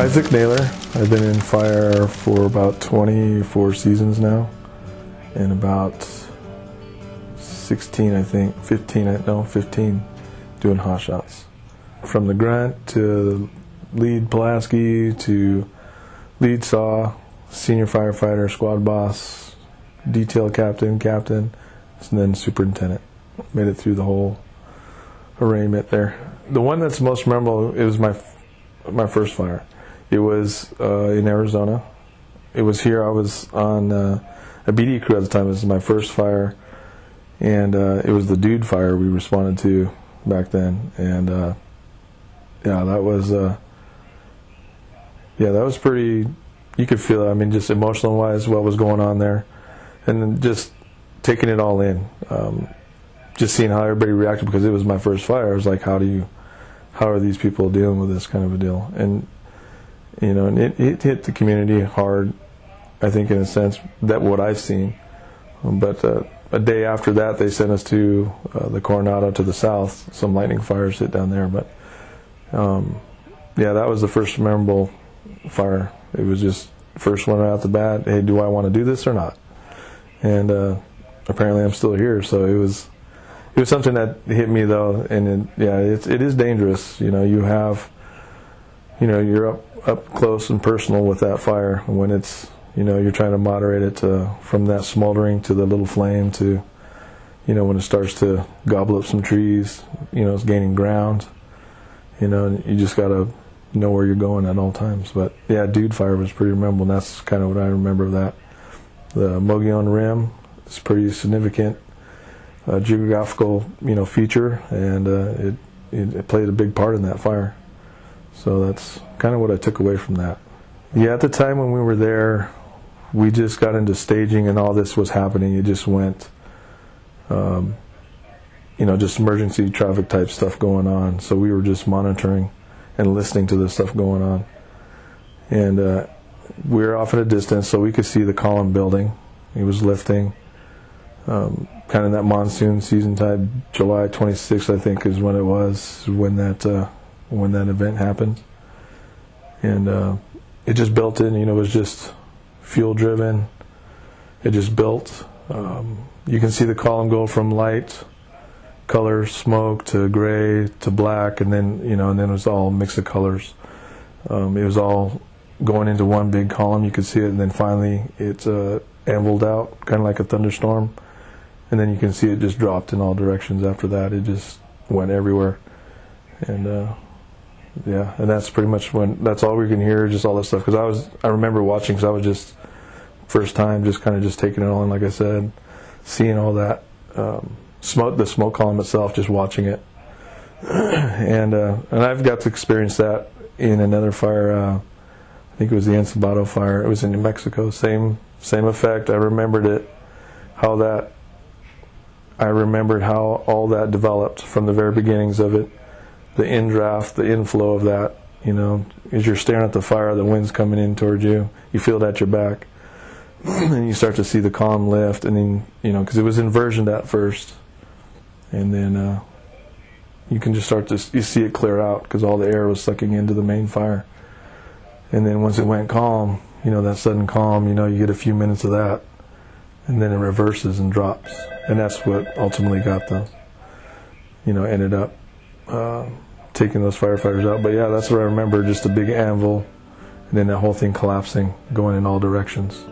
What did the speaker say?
Isaac Naylor. I've been in fire for about 24 seasons now, and about 16, I think, 15 doing hot shots. From the grunt to lead Pulaski to lead saw, senior firefighter, squad boss, detail captain, and then superintendent. Made it through the whole arraignment there. The one that's most memorable, it was my first fire. It was in Arizona. It was here. I was on a BD crew at the time. It was my first fire, and it was the dude fire we responded to back then. And yeah, that was pretty. You could feel it. I mean, just emotional wise, what was going on there, and then just taking it all in. Just seeing how everybody reacted, because it was my first fire. I was like, how are these people dealing with this kind of a deal? And and it hit the community hard, I think, in a sense, that what I've seen. But a day after that, they sent us to the Coronado to the south. Some lightning fires hit down there. But yeah, that was the first memorable fire. It was just the first one right out the bat. Hey, do I want to do this or not? And apparently I'm still here. So it was something that hit me, though. And it is dangerous. You're up close and personal with that fire when it's, you're trying to moderate it from that smoldering to the little flame to, when it starts to gobble up some trees, it's gaining ground, and you just got to know where you're going at all times. But yeah, dude fire was pretty memorable, and that's kind of what I remember of that. The Mogollon Rim is pretty significant geographical, feature, and it played a big part in that fire. So that's kind of what I took away from that. Yeah, at the time when we were there, we just got into staging and all this was happening. It just went, just emergency traffic type stuff going on. So we were just monitoring and listening to this stuff going on. And we were off at a distance, so we could see the column building. It was lifting. Kind of that monsoon season time, July 26th, I think, is when it was, when that event happened. And it just built in, it was just fuel driven. It just built. You can see the column go from light color smoke to gray to black, and then it was all a mix of colors. It was all going into one big column. You could see it, and then finally it anviled out, kind of like a thunderstorm. And then you can see it just dropped in all directions after that. It just went everywhere. And yeah, and that's pretty much that's all we can hear, just all this stuff. Because I remember watching, because I was just first time, just kind of just taking it on, like I said, seeing all that smoke, the smoke column itself, just watching it. And I've got to experience that in another fire. I think it was the Encebado fire. It was in New Mexico. Same effect. I remembered it, I remembered how all that developed from the very beginnings of it. The indraft, the inflow of that, as you're staring at the fire, the wind's coming in towards you, you feel it at your back, and you start to see the column lift, and then, because it was inversioned at first, and then you can just you see it clear out, because all the air was sucking into the main fire. And then once it went calm, that sudden calm, you get a few minutes of that, and then it reverses and drops, and that's what ultimately got ended up taking those firefighters out. But yeah, that's what I remember, just a big anvil, and then that whole thing collapsing, going in all directions.